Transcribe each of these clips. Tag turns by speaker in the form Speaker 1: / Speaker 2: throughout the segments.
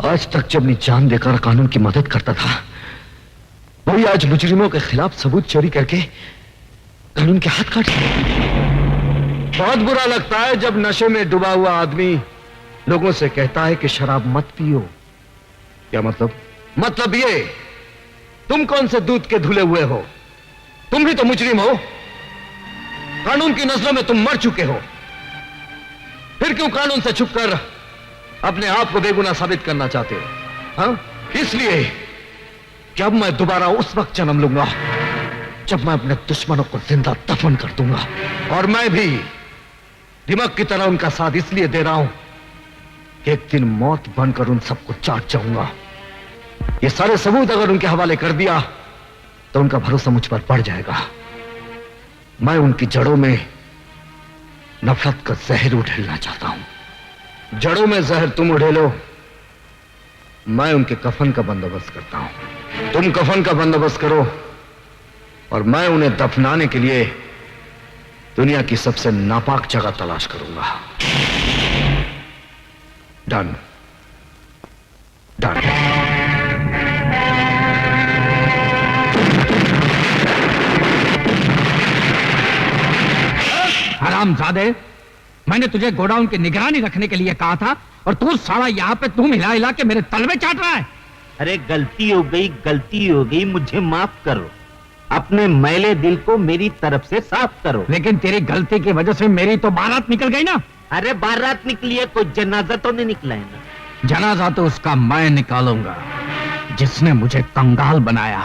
Speaker 1: आज तक जब मैं जान देकर कानून की मदद करता था, वही आज मुजरिमों के खिलाफ सबूत चोरी करके कानून के हाथ काट। बहुत बुरा लगता है जब नशे में डूबा हुआ आदमी लोगों से कहता है कि शराब मत पियो। क्या मतलब? मतलब ये, तुम कौन से दूध के धुले हुए हो? तुम भी तो मुजरिम हो। कानून की नजरों में तुम मर चुके हो। फिर क्यों कानून से छुपकर अपने आप को बेगुनाह साबित करना चाहते हो? हाँ, इसलिए कि अब मैं दोबारा उस वक्त जन्म लूंगा जब मैं अपने दुश्मनों को जिंदा दफन कर दूंगा। और मैं भी दिमाग की तरह उनका साथ इसलिए दे रहा हूं कि एक दिन मौत बनकर उन सबको चाट जाऊंगा। ये सारे सबूत अगर उनके हवाले कर दिया तो उनका भरोसा मुझ पर बढ़ जाएगा। मैं उनकी जड़ों में नफरत का जहर उड़ेलना चाहता हूं। जड़ों में जहर तुम उड़ेलो, मैं उनके कफन का बंदोबस्त करता हूं। तुम कफन का बंदोबस्त करो और मैं उन्हें दफनाने के लिए दुनिया की सबसे नापाक जगह तलाश करूंगा। Done done.
Speaker 2: हरामजादे, मैंने तुझे गोडाउन की निगरानी रखने के लिए कहा था और तू साला यहाँ पे तुम हिला हिला के मेरे तलवे चाट रहा है।
Speaker 3: अरे गलती हो गई, मुझे माफ करो। अपने मैले दिल को मेरी तरफ से साफ करो।
Speaker 2: लेकिन तेरी गलती की वजह से मेरी तो बारात निकल गई ना।
Speaker 3: अरे बारात निकली है, कोई जनाजा तो नहीं निकला है ना?
Speaker 2: जनाजा तो उसका मैं निकालूंगा जिसने मुझे कंगाल बनाया।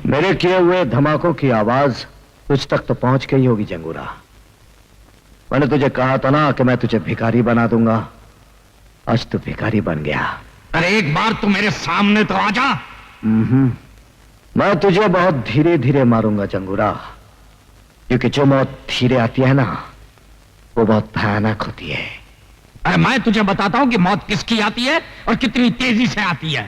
Speaker 1: मेरे किए हुए धमाकों की आवाज तुझ तक तो पहुंच गई होगी जंगूरा। मैंने तुझे कहा था ना कि मैं तुझे भिखारी बना दूंगा। आज तू भिखारी बन गया।
Speaker 2: अरे एक बार तू मेरे सामने तो आ जा।
Speaker 1: मैं तुझे बहुत धीरे धीरे मारूंगा जंगूरा, क्योंकि जो मौत धीरे आती है ना, वो बहुत भयानक होती है।
Speaker 2: अरे मैं तुझे बताता हूं कि मौत किसकी आती है और कितनी तेजी से आती है।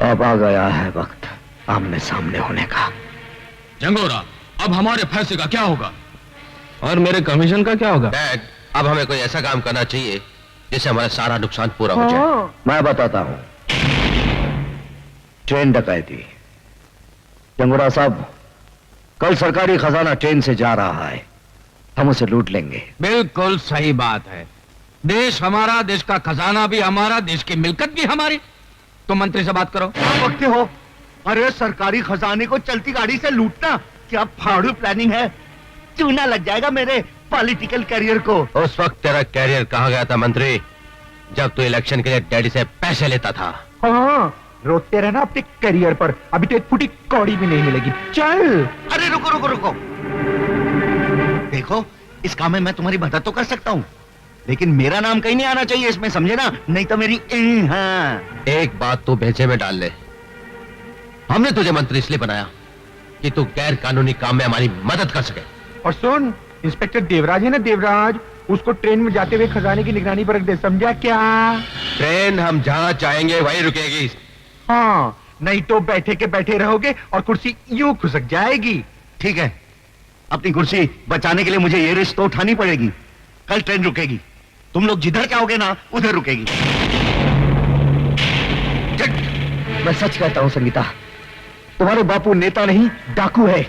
Speaker 1: अब आ गया है वक्त आमने सामने होने का।
Speaker 4: जंगोरा, अब हमारे फैसले का क्या होगा?
Speaker 1: और मेरे कमीशन का क्या होगा?
Speaker 4: डैड, अब हमें कोई ऐसा काम करना चाहिए जिससे हमारा सारा नुकसान पूरा हो जाए।
Speaker 1: मैं बताता हूं। ट्रेन डकैती। जंगोरा साहब, कल सरकारी खजाना ट्रेन से जा रहा है, हम उसे लूट लेंगे।
Speaker 2: बिल्कुल सही बात है। देश हमारा, देश का खजाना भी हमारा, देश की मिल्कत भी हमारी। तुम मंत्री से बात करो।
Speaker 5: वक्त हो। अरे सरकारी खजाने को चलती गाड़ी से लूटना क्या फाड़ू प्लानिंग है? चूना लग जाएगा मेरे पॉलिटिकल करियर को।
Speaker 4: उस वक्त तेरा कैरियर कहाँ गया था मंत्री, जब तू इलेक्शन के लिए डैडी से पैसे लेता था?
Speaker 5: हाँ, रोते रहना अपने करियर पर, अभी तो एक फुटी कौड़ी भी नहीं मिलेगी। चल। अरे रुको रुको रुको, देखो इस काम में मैं तुम्हारी मदद तो कर सकता हूँ, लेकिन मेरा नाम कहीं नहीं आना चाहिए इसमें, समझे ना? नहीं तो मेरी हाँ।
Speaker 4: एक बात तू भेजे में डाल ले, हमने तुझे मंत्री इसलिए बनाया कि तू गैर कानूनी काम में हमारी मदद कर सके।
Speaker 5: और सुन, इंस्पेक्टर देवराज है ना, देवराज, उसको ट्रेन में जाते हुए खजाने की निगरानी पर रख दे, समझा क्या?
Speaker 4: ट्रेन हम जहाँ चाहेंगे वहीं रुकेगी।
Speaker 5: हाँ, नहीं तो बैठे के बैठे रहोगे और कुर्सी यूं खुसक जाएगी। ठीक है, अपनी कुर्सी बचाने के लिए मुझे ये रिस्क तो उठानी पड़ेगी। कल ट्रेन रुकेगी, तुम लोग जिधर चाहोगे ना उधर रुकेगी।
Speaker 1: मैं सच कहता हूं संगीता, तुम्हारे बापू नेता नहीं डाकू है।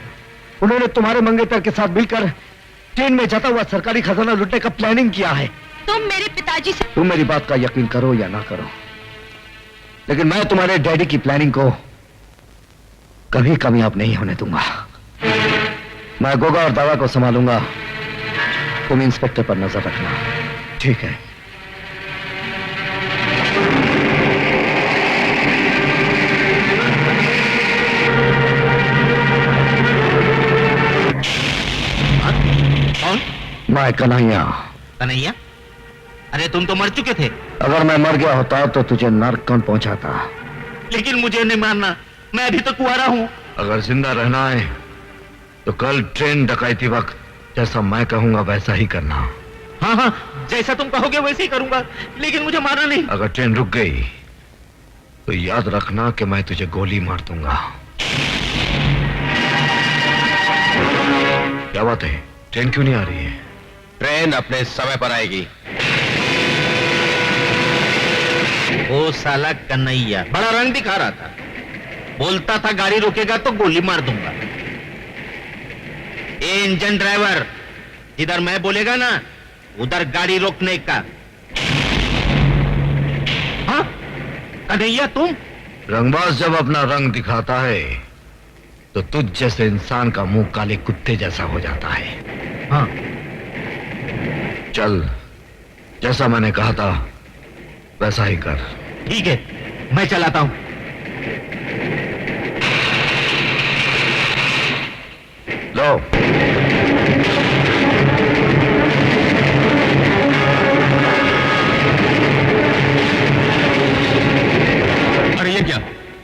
Speaker 1: उन्होंने तुम्हारे मंगेतर के साथ मिलकर ट्रेन में जाता हुआ सरकारी खजाना लूटने का प्लानिंग किया है।
Speaker 6: तुम मेरे पिताजी से
Speaker 1: तुम मेरी बात का यकीन करो या ना करो, लेकिन मैं तुम्हारे डैडी की प्लानिंग को कभी कामयाब नहीं होने दूंगा। मैं गोगा और दावा को संभालूंगा, तुम इंस्पेक्टर पर नजर रखना। ठीक है? मैं कन्हैया।
Speaker 3: कन्हैया, अरे तुम तो मर चुके थे।
Speaker 1: अगर मैं मर गया होता तो तुझे नर्क कौन पहुंचाता?
Speaker 3: लेकिन मुझे नहीं मारना, मैं अभी तो कुंवारा हूँ।
Speaker 1: अगर जिंदा रहना है तो कल ट्रेन डकैती वक्त जैसा मैं कहूंगा वैसा ही करना।
Speaker 3: हाँ हाँ, जैसा तुम कहोगे वैसे ही करूंगा, लेकिन मुझे मारना नहीं।
Speaker 1: अगर ट्रेन रुक गई तो याद रखना कि मैं तुझे गोली मार दूंगा। क्या बात है, ट्रेन क्यों नहीं आ रही है?
Speaker 4: ट्रेन अपने समय पर आएगी।
Speaker 3: वो साला कन्हैया बड़ा रंग दिखा रहा था, बोलता था गाड़ी रोकेगा तो गोली मार दूंगा। ए इंजन ड्राइवर, इधर मैं बोलेगा ना उधर गाड़ी रोकने का। हाँ कन्हैया, तुम?
Speaker 1: रंगबाज जब अपना रंग दिखाता है तो तुझ जैसे इंसान का मुंह काले कुत्ते जैसा हो जाता है।
Speaker 3: हाँ
Speaker 1: चल, जैसा मैंने कहा था वैसा ही कर।
Speaker 3: ठीक है, मैं चलाता हूं।
Speaker 1: लो।
Speaker 2: अरे ये क्या,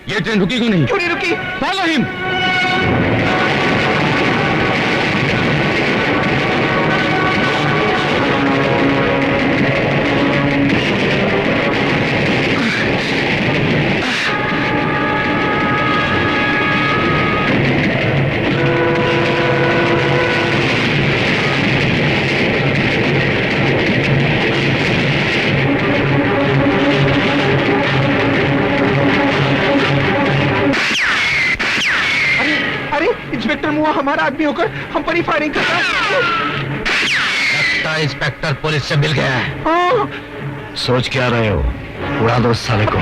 Speaker 2: ये ट्रेन रुकी क्यों नहीं?
Speaker 3: क्यों नहीं रुकी?
Speaker 2: Follow him.
Speaker 5: इंस्पेक्टर मुआ हमारा आदमी होकर हम पर ही फायरिंग कर रहा है।
Speaker 4: लगता है इंस्पेक्टर पुलिस से मिल गया है।
Speaker 5: हाँ।
Speaker 1: सोच क्या रहे हो? उड़ा दो उस साले को।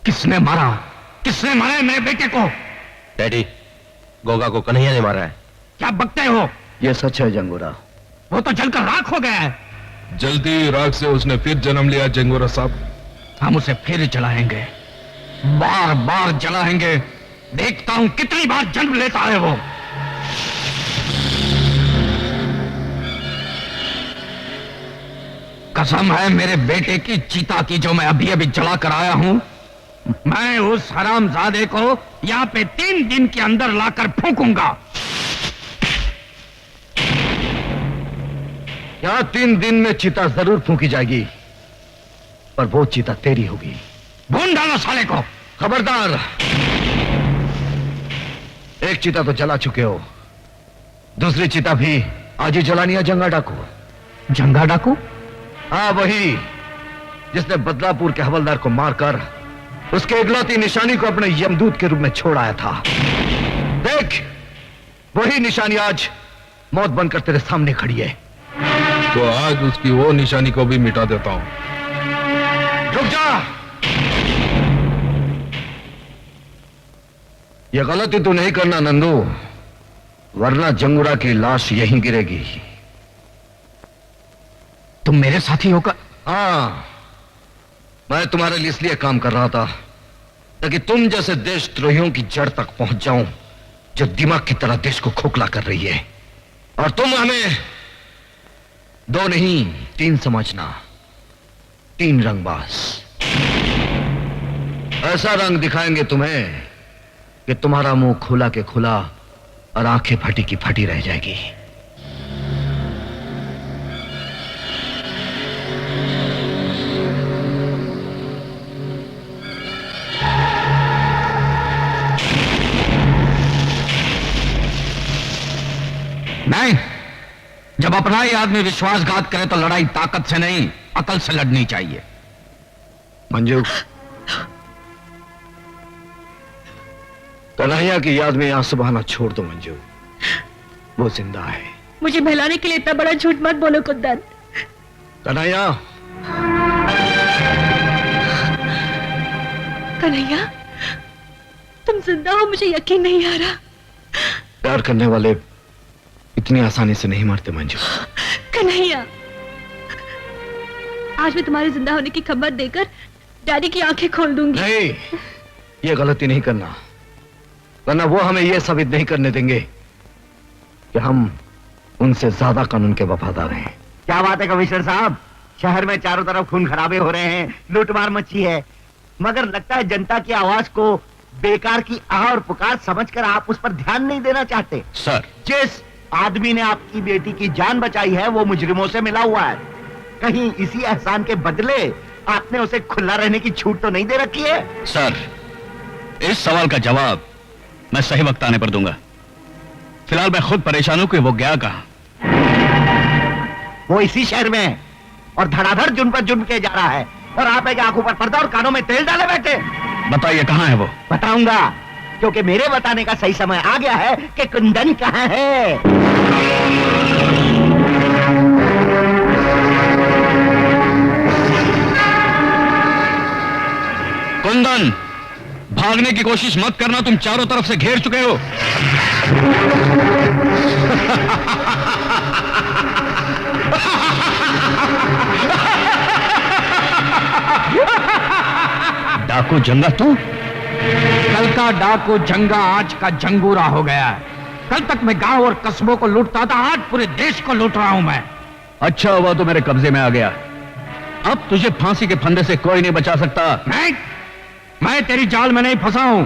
Speaker 2: किसने मारा? किसने मारा है मेरे बेटे को?
Speaker 4: डैडी, गोगा को कन्हैया ने मारा है।
Speaker 2: क्या बकते हो?
Speaker 1: ये सच है जंगूरा।
Speaker 2: वो तो जलकर राख हो गया है।
Speaker 6: जल्दी राख से उसने फिर जन्म लिया जंगूरा साहब।
Speaker 2: हम उसे फिर जलाएंगे, बार बार जलाएंगे। देखता हूं कितनी बार जन्म लेता है वो। कसम है मेरे बेटे की चीता की जो मैं अभी अभी जला कर आया हूं। मैं उस हरामजादे को यहां पे 3 दिन के अंदर लाकर फूंकूंगा।
Speaker 1: यहाँ 3 दिन में चिता जरूर फूंकी जाएगी, पर वो चिता तेरी होगी।
Speaker 2: भून डालो साले को।
Speaker 1: खबरदार, एक चिता तो जला चुके हो, दूसरी चिता भी आज ही जलानी है। जंगा डाकू।
Speaker 2: जंगा डाकू?
Speaker 1: हाँ, वही जिसने बदलापुर के हवलदार को मारकर उसके इकलौती निशानी को अपने यमदूत के रूप में छोड़ आया था। देख, वही निशानी आज मौत बनकर तेरे सामने खड़ी है।
Speaker 6: तो आज उसकी वो निशानी को भी मिटा देता हूं।
Speaker 1: रुक जा। ये गलती तू नहीं करना नंदू, वरना जंगूरा की लाश यहीं गिरेगी।
Speaker 2: तुम मेरे साथी होकर?
Speaker 1: हाँ, मैं तुम्हारे लिए इसलिए काम कर रहा था ताकि तुम जैसे देशद्रोहियों की जड़ तक पहुंच जाऊं, जो दिमाग की तरह देश को खोखला कर रही है। और तुम हमें 2 नहीं 3 समझना। 3 रंगबाज। ऐसा रंग दिखाएंगे तुम्हें कि तुम्हारा मुंह खुला के खुला और आंखें फटी की फटी रह जाएगी।
Speaker 2: नहीं, जब अपना ही आदमी विश्वासघात करे तो लड़ाई ताकत से नहीं, अकल से लड़नी चाहिए।
Speaker 1: मंजू, कन्हैया की याद में आंसू बहाना छोड़ दो मंजू, वो जिंदा है।
Speaker 7: मुझे बहलाने के लिए इतना बड़ा झूठ मत बोलो कुंदन।
Speaker 1: कन्हैया,
Speaker 7: कन्हैया, तुम जिंदा हो, मुझे यकीन नहीं आ रहा।
Speaker 1: प्यार करने वाले इतनी आसानी से नहीं मरते मंजू।
Speaker 7: कन्हैया, आज मैं तुम्हारे जिंदा होने की खबर देकर डैडी की आंखें खोल दूंगी।
Speaker 1: नहीं, ये गलती नहीं करना, वरना वो हमें ये साबित नहीं करने देंगे कि हम उनसे ज्यादा कानून के वफादार हैं।
Speaker 5: क्या बात है कमिश्नर साहब, शहर में चारों तरफ खून खराबे हो रहे हैं, लूटमार मची है, मगर लगता है जनता की आवाज को बेकार की आह और पुकार समझकर आप उस पर ध्यान नहीं देना चाहते।
Speaker 4: सर,
Speaker 5: जिस आदमी ने आपकी बेटी की जान बचाई है वो मुजरिमों से मिला हुआ है। कहीं इसी एहसान के बदले आपने उसे खुला रहने की छूट तो नहीं दे रखी है?
Speaker 4: सर, इस सवाल का जवाब मैं सही वक्त आने पर दूंगा। फिलहाल मैं खुद परेशान हूं कि वो गया कहां।
Speaker 5: वो इसी शहर में है और धड़ाधड़ जुर्म पर जुर्म किया जा रहा है, और आप है कि आंखों पर पर्दा और कानों में तेल डाले बैठे।
Speaker 4: बताइए कहां है वो?
Speaker 5: बताऊंगा, क्योंकि मेरे बताने का सही समय आ गया है कि कुंदन कहां है।
Speaker 4: कुंदन, भागने की कोशिश मत करना, तुम चारों तरफ से घेर चुके हो। डाकू जंगा तू?
Speaker 2: कल का डाकू जंगा आज का जंगूरा हो गया है। कल तक मैं गांव और कस्बों को लूटता था, आज पूरे देश को लूट रहा हूं मैं।
Speaker 4: अच्छा हुआ तो मेरे कब्जे में आ गया। अब तुझे फांसी के फंदे से कोई नहीं बचा सकता।
Speaker 2: नहीं, मैं तेरी जाल में नहीं फंसा हूं,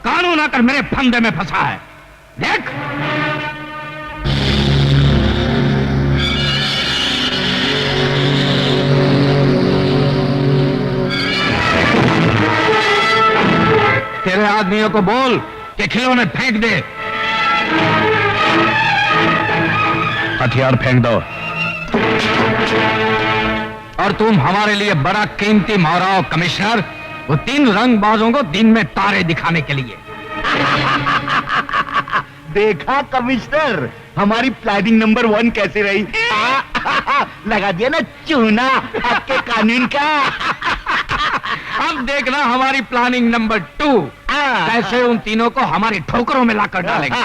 Speaker 2: कानून आकर मेरे फंदे में फंसा है। देख, तेरे आदमियों को बोल कि खिलौने फेंक दे।
Speaker 4: हथियार फेंक दो।
Speaker 2: और तुम हमारे लिए बड़ा कीमती मोहराओ कमिश्नर, वो 3 रंगबाजों को दिन में तारे दिखाने के लिए।
Speaker 5: देखा कमिश्नर, हमारी प्लानिंग नंबर 1 कैसी रही? लगा दिया ना चूना आपके कानून का।
Speaker 2: अब देखना हमारी प्लानिंग नंबर 2 कैसे उन तीनों को हमारी ठोकरों में लाकर डालेंगे।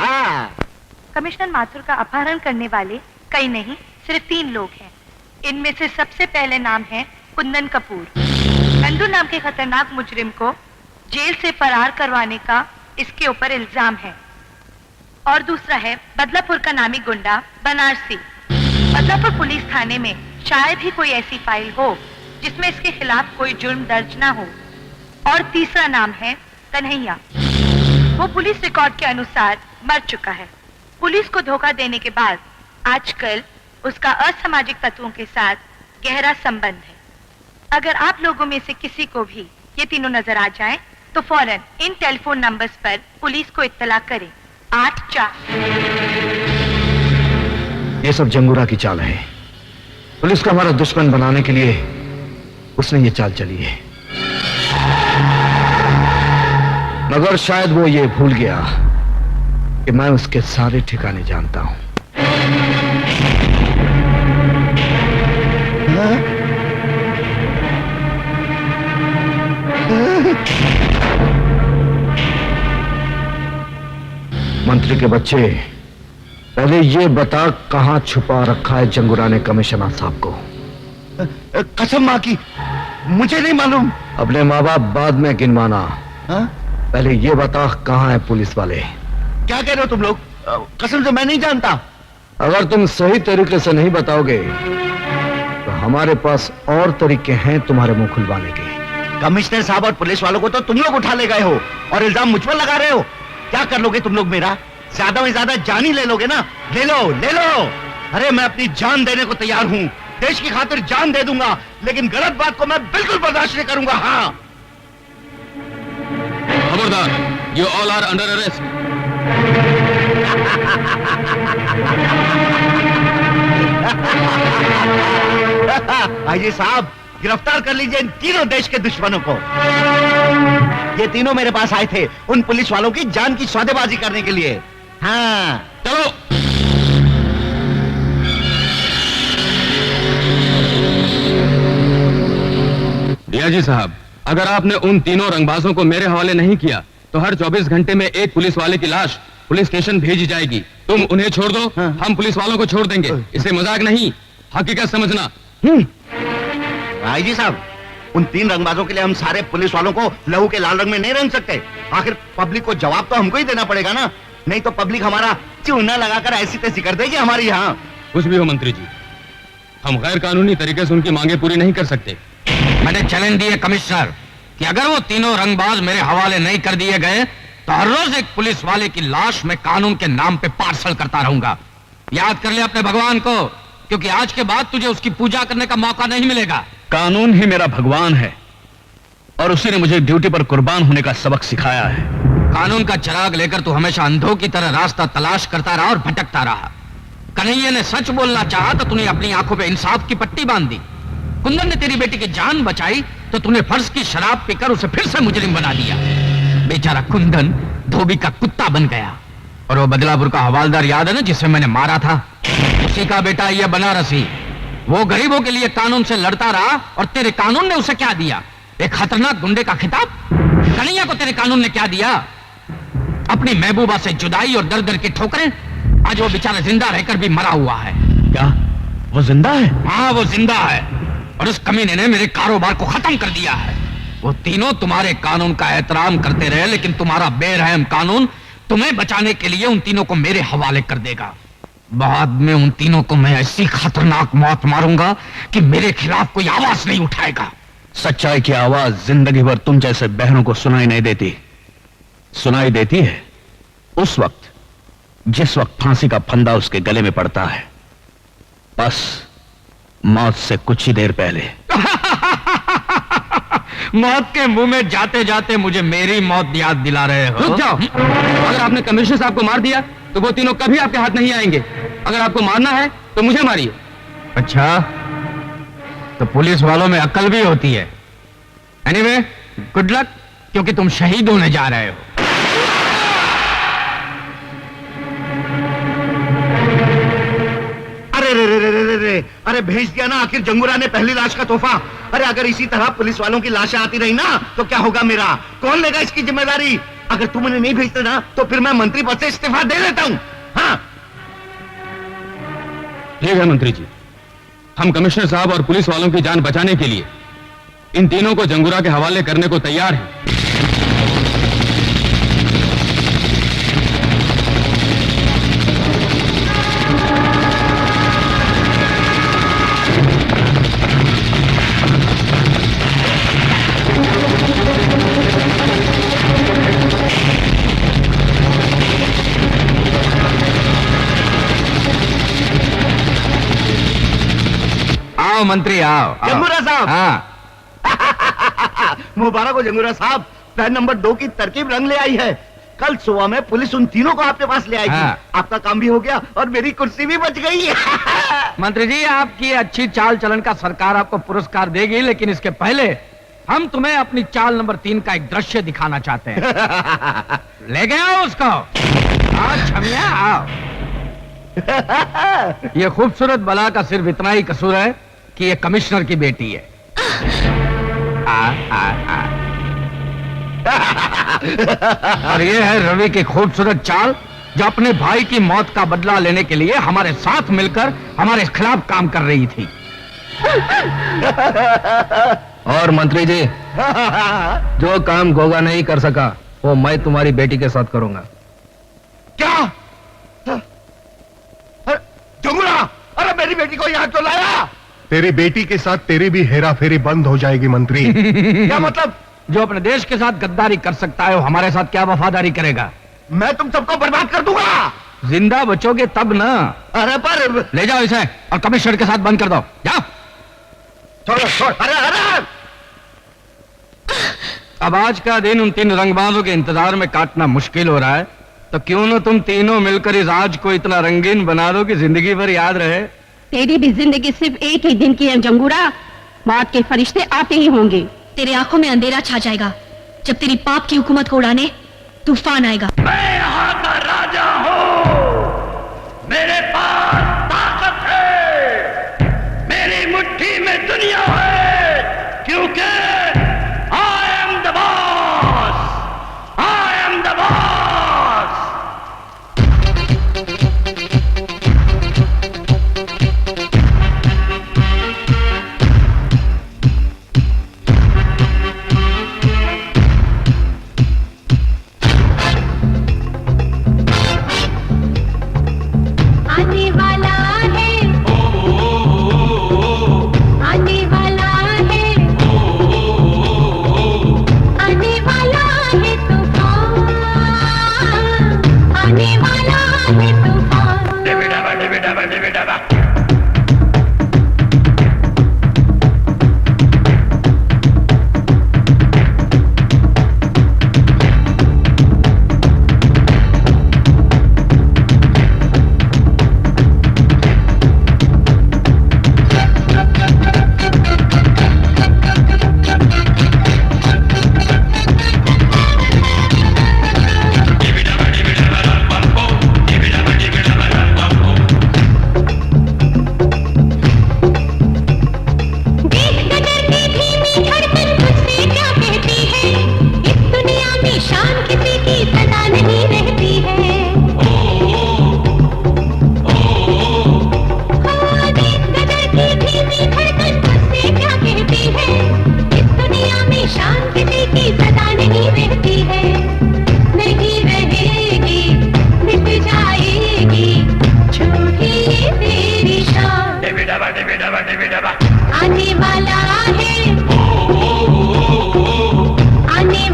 Speaker 8: कमिश्नर माथुर का अपहरण करने वाले कई नहीं, सिर्फ 3 लोग हैं। इनमें से सबसे पहले नाम है कुंदन कपूर। नंदू नाम के खतरनाक मुजरिम को जेल से फरार करवाने का इसके ऊपर इल्जाम है। और दूसरा है बदलापुर का नामी गुंडा बनारसी। बदलापुर पुलिस थाने में शायद ही कोई ऐसी फाइल हो जिसमें इसके खिलाफ कोई जुर्म दर्ज ना हो। और तीसरा नाम है कन्हैया। वो पुलिस रिकॉर्ड के अनुसार मर चुका है। पुलिस को धोखा देने के बाद आजकल उसका असामाजिक तत्वों के साथ गहरा संबंध है। अगर आप लोगों में से किसी को भी ये तीनों नजर आ जाएं, तो फौरन इन टेलीफोन नंबर्स पर पुलिस को इत्तला करें। 84।
Speaker 1: ये सब जंगूरा की चाल है। पुलिस को हमारा दुश्मन बनाने के लिए उसने ये चाल चली है, मगर शायद वो ये भूल गया कि मैं उसके सारे ठिकाने जानता हूं। मंत्री के बच्चे, पहले ये बता कहां छुपा रखा है जंगूरा ने कमिश्नर साहब को?
Speaker 5: कसम मां की, मुझे नहीं मालूम।
Speaker 1: अपने माँ बाप बाद में गिनवाना, पहले ये बता कहां है पुलिस वाले?
Speaker 5: क्या कह रहे हो तुम लोग? कसम से मैं नहीं जानता।
Speaker 1: अगर तुम सही तरीके से नहीं बताओगे तो हमारे पास और तरीके हैं तुम्हारे मुंह खुलवाने के।
Speaker 5: कमिश्नर साहब और पुलिस वालों को तो तुम लोग उठा ले गए हो और इल्जाम मुझ पर लगा रहे हो। क्या कर लोगे तुम लोग मेरा? ज्यादा में ज्यादा जान ही ले लोगे ना? ले लो, ले लो। अरे मैं अपनी जान देने को तैयार हूं, देश की खातिर जान दे दूंगा, लेकिन गलत बात को मैं बिल्कुल बर्दाश्त नहीं करूंगा। हाँ,
Speaker 6: खबरदार, you all are under arrest.
Speaker 5: IG साहब, गिरफ्तार कर लीजिए इन तीनों देश के दुश्मनों को। ये तीनों मेरे पास आए थे उन पुलिस वालों की जान की सौदेबाजी करने के लिए। हाँ,
Speaker 6: चलो। डीआईजी साहब, अगर आपने उन तीनों रंगबाजों को मेरे हवाले नहीं किया तो हर 24 घंटे में एक पुलिस वाले की लाश पुलिस स्टेशन भेजी जाएगी। तुम उन्हें छोड़ दो, हम पुलिस वालों को छोड़ देंगे। इसे मजाक नहीं, हकीकत समझना।
Speaker 5: आईजी साहब, उन तीन रंगबाजों के लिए हम सारे पुलिस वालों को लहू के लाल रंग में नहीं रंग सकते। आखिर पब्लिक को जवाब तो हमको ही देना पड़ेगा ना, नहीं तो पब्लिक हमारा चूना लगाकर ऐसी तैसी कर देगी हमारी। यहाँ
Speaker 6: कुछ भी हो मंत्री जी, हम गैर कानूनी तरीके से उनकी मांगे पूरी नहीं कर सकते।
Speaker 2: मैंने चैलेंज दिया कमिश्नर कि अगर वो तीनों रंगबाज मेरे हवाले नहीं कर दिए गए तो हर रोज एक पुलिस वाले की लाश मैं कानून के नाम पे पार्सल करता रहूंगा। याद कर ले अपने भगवान को, क्योंकि आज के बाद तुझे उसकी पूजा करने का मौका नहीं मिलेगा।
Speaker 9: कानून ही मेरा भगवान है और उसी ने मुझे ड्यूटी पर कुर्बान होने का सबक सिखाया है।
Speaker 2: कानून का चिराग लेकर तू हमेशा अंधों की तरह रास्ता तलाश करता रहा और भटकता रहा। कन्हैया ने सच बोलना चाहा तो तूने अपनी आंखों पे इंसाफ की पट्टी बांध दी। कुंदन ने तेरी बेटी की जान बचाई तो तूने फर्ज की शराब पीकर उसे फिर से मुजरिम बना दिया। बेचारा कुंदन धोबी का कुत्ता बन गया। और वो बदलापुर का हवालदार याद है ना, जिसे मैंने मारा था? उसी का बेटा ये बनारसी, वो गरीबों के लिए कानून से लड़ता रहा और तेरे कानून ने उसे क्या दिया? एक खतरनाक गुंडे का खिताब। कन्हैया को तेरे कानून ने क्या दिया? अपनी महबूबा से जुदाई और दर दर की ठोकरें। आज वो बेचारा जिंदा रहकर भी मरा हुआ है।
Speaker 9: क्या वो जिंदा है?
Speaker 2: हाँ, वो जिंदा है और उस कमीने ने मेरे कारोबार को खत्म कर दिया है। वो तीनों तुम्हारे कानून का एहतराम करते रहे, लेकिन तुम्हारा बेरहम कानून तुम्हें बचाने के लिए उन तीनों को मेरे हवाले कर देगा। बाद में उन तीनों को मैं ऐसी खतरनाक मौत मारूंगा कि मेरे खिलाफ कोई आवाज नहीं उठाएगा।
Speaker 9: सच्चाई की आवाज जिंदगी भर तुम जैसे बहनों को सुनाई नहीं देती। सुनाई देती है उस वक्त जिस वक्त फांसी का फंदा उसके गले में पड़ता है, बस मौत से कुछ ही देर पहले।
Speaker 2: मौत के मुंह में जाते जाते मुझे मेरी मौत याद दिला रहे हो।
Speaker 6: रुक जाओ। अगर आपने कमिश्नर साहब को मार दिया तो वो तीनों कभी आपके हाथ नहीं आएंगे। अगर आपको मारना है तो मुझे मारिए।
Speaker 2: अच्छा, तो पुलिस वालों में अक्ल भी होती है। एनीवे, गुड लक, क्योंकि तुम शहीद होने जा रहे हो।
Speaker 5: अरे भेज दिया ना आखिर जंगूरा ने पहली लाश का तोहफा। अरे अगर इसी तरह पुलिस वालों की लाशें आती रही ना तो क्या होगा मेरा? कौन लेगा इसकी जिम्मेदारी? अगर तुम उन्हें नहीं भेजते ना तो फिर मैं मंत्री पद से इस्तीफा दे देता हूं। हाँ,
Speaker 6: ठीक है मंत्री जी, हम कमिश्नर साहब और पुलिस वालों की जान बचाने के लिए इन तीनों को जंगूरा के हवाले करने को तैयार हैं।
Speaker 2: आओ मंत्री, आओ।
Speaker 5: जंगूरा साहब।
Speaker 2: हाँ,
Speaker 5: मुबारक हो जंगूरा साहब, प्लान नंबर 2 की तरकीब रंग ले आई है। कल सुबह में पुलिस उन तीनों को आपके पास ले आएगी।
Speaker 2: हाँ।
Speaker 5: आपका काम भी हो गया और मेरी कुर्सी भी बच गई।
Speaker 2: मंत्री जी, आपकी अच्छी चाल चलन का सरकार आपको पुरस्कार देगी, लेकिन इसके पहले हम तुम्हें अपनी चाल नंबर 3 का एक दृश्य दिखाना चाहते हैं। ले गए आओ उसको। आओ छमिया, आओ। ये खूबसूरत बला का सिर्फ इतना ही कसूर है कि ये कमिश्नर की बेटी है। और ये है रवि की खूबसूरत चाल, जो अपने भाई की मौत का बदला लेने के लिए हमारे साथ मिलकर हमारे खिलाफ काम कर रही थी।
Speaker 9: और मंत्री जी, जो काम गोगा नहीं कर सका वो मैं तुम्हारी बेटी के साथ करूंगा।
Speaker 5: क्या? जंगूरा, अरे मेरी बेटी को यहाँ क्यों लाया?
Speaker 10: तेरी बेटी के साथ तेरी भी हेरा फेरी बंद हो जाएगी मंत्री।
Speaker 5: क्या मतलब?
Speaker 2: जो अपने देश के साथ गद्दारी कर सकता है वो हमारे साथ क्या वफादारी करेगा?
Speaker 5: मैं तुम सबको बर्बाद कर दूंगा।
Speaker 2: जिंदा बचोगे तब ना।
Speaker 5: अरे पर
Speaker 2: ले जाओ इसे और कमिश्नर के साथ बंद कर दो, जाओ।
Speaker 5: छोड़ो छोड़, अरे अरे
Speaker 2: अब आज का दिन उन 3 रंगबाजों के इंतजार में काटना मुश्किल हो रहा है, तो क्यों ना तुम तीनों मिलकर इस आज को इतना रंगीन बना दो कि जिंदगी भर याद रहे।
Speaker 7: तेरी भी जिंदगी सिर्फ एक ही दिन की है जंगूरा, मौत के फरिश्ते आते ही होंगे। तेरे आंखों में अंधेरा छा जाएगा जब तेरी पाप की हुकूमत को उड़ाने तूफान आएगा।
Speaker 5: मैं यहाँ का राजा हूँ, मेरे पास ताकत है, मेरी मुट्ठी में दुनिया है, क्योंकि I am the boss, I am the boss।
Speaker 7: आने वाला है, आने वाला है, आने वाला है तूफान, आने वाला है तूफान। आने वाला है, आने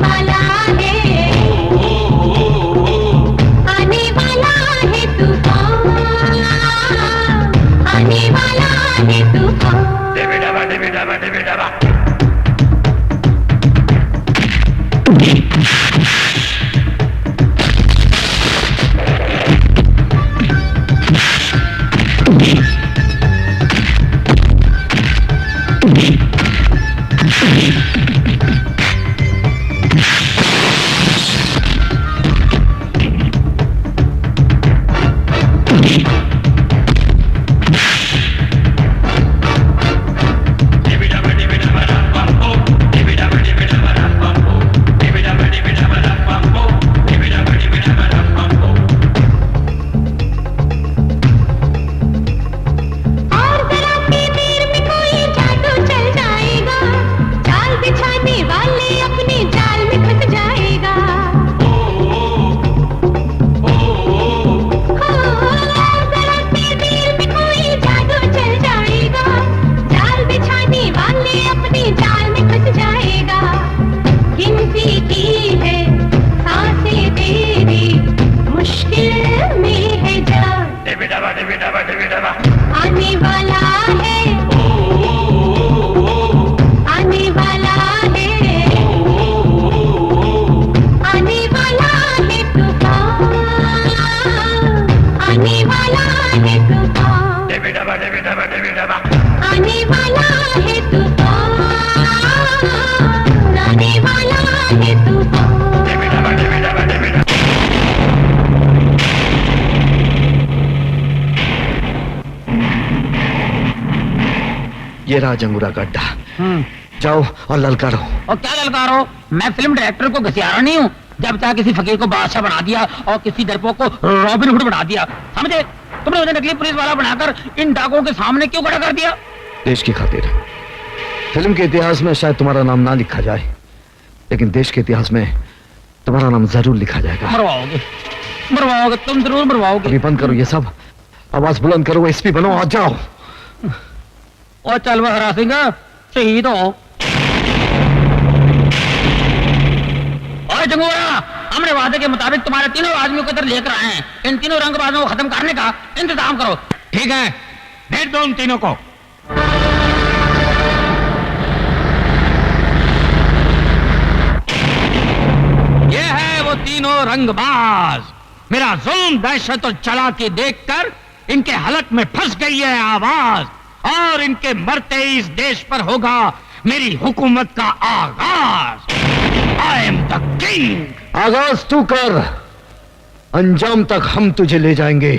Speaker 7: वाला है, आने वाला है तूफान, आने वाला है तूफान। आने वाला है, आने वाला है, आने वाला है तूफान, आने वाला है तूफान, आने वाला है तूफान, आने वाला है तूफान।
Speaker 1: ये रहा जंगूरा का अड्डा, जाओ और ललकारो।
Speaker 11: और क्या ललकारो? मैं फिल्म डायरेक्टर को घसियारा नहीं हूँ। जब चाहे किसी फकीर को बादशाह बना दिया और किसी डरपोक को रॉबिन हुड बना दिया, समझे? तुमने उन्हें नकली पुलिस वाला बनाकर इन डाकुओं के सामने क्यों खड़ा कर दिया?
Speaker 1: देश की खातिर। फिल्म के इतिहास में शायद तुम्हारा नाम ना लिखा जाए, लेकिन देश के इतिहास में तुम्हारा नाम जरूर लिखा जाएगा।
Speaker 11: मरवाओगे, मरवाओगे, तुम जरूर मरवाओगे।
Speaker 1: अभी बंद करो ये सब, आवाज बुलंद करो, एसपी बनो, आ जाओ।
Speaker 11: और चल वह हरा सिंह, शहीद हो। और जंगूरा हमने वादे के मुताबिक तुम्हारे तीनों आदमियों को इधर लेकर आए हैं। इन तीनों रंगबाजों को खत्म करने का इंतजाम करो।
Speaker 2: ठीक है, भेज दो उन तीनों को। ये है वो तीनों रंगबाज। मेरा जुल्म, दहशत और चालाकी देखकर इनके हलक में फंस गई है आवाज, और इनके मरते ही इस देश पर होगा मेरी हुकूमत का आगाज। I am the king.
Speaker 1: आगाज तू कर, अंजाम तक हम तुझे ले जाएंगे।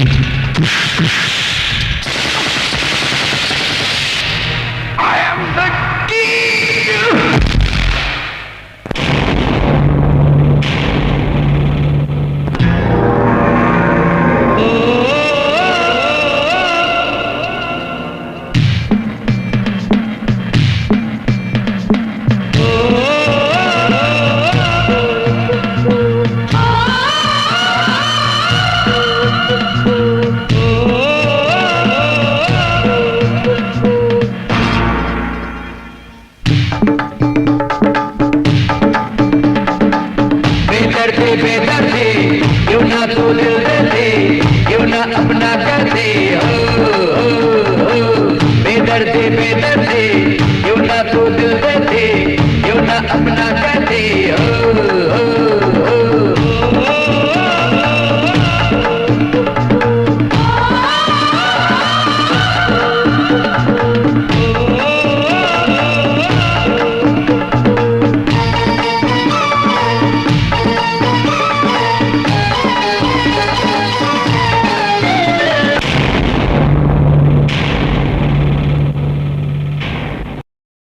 Speaker 1: है।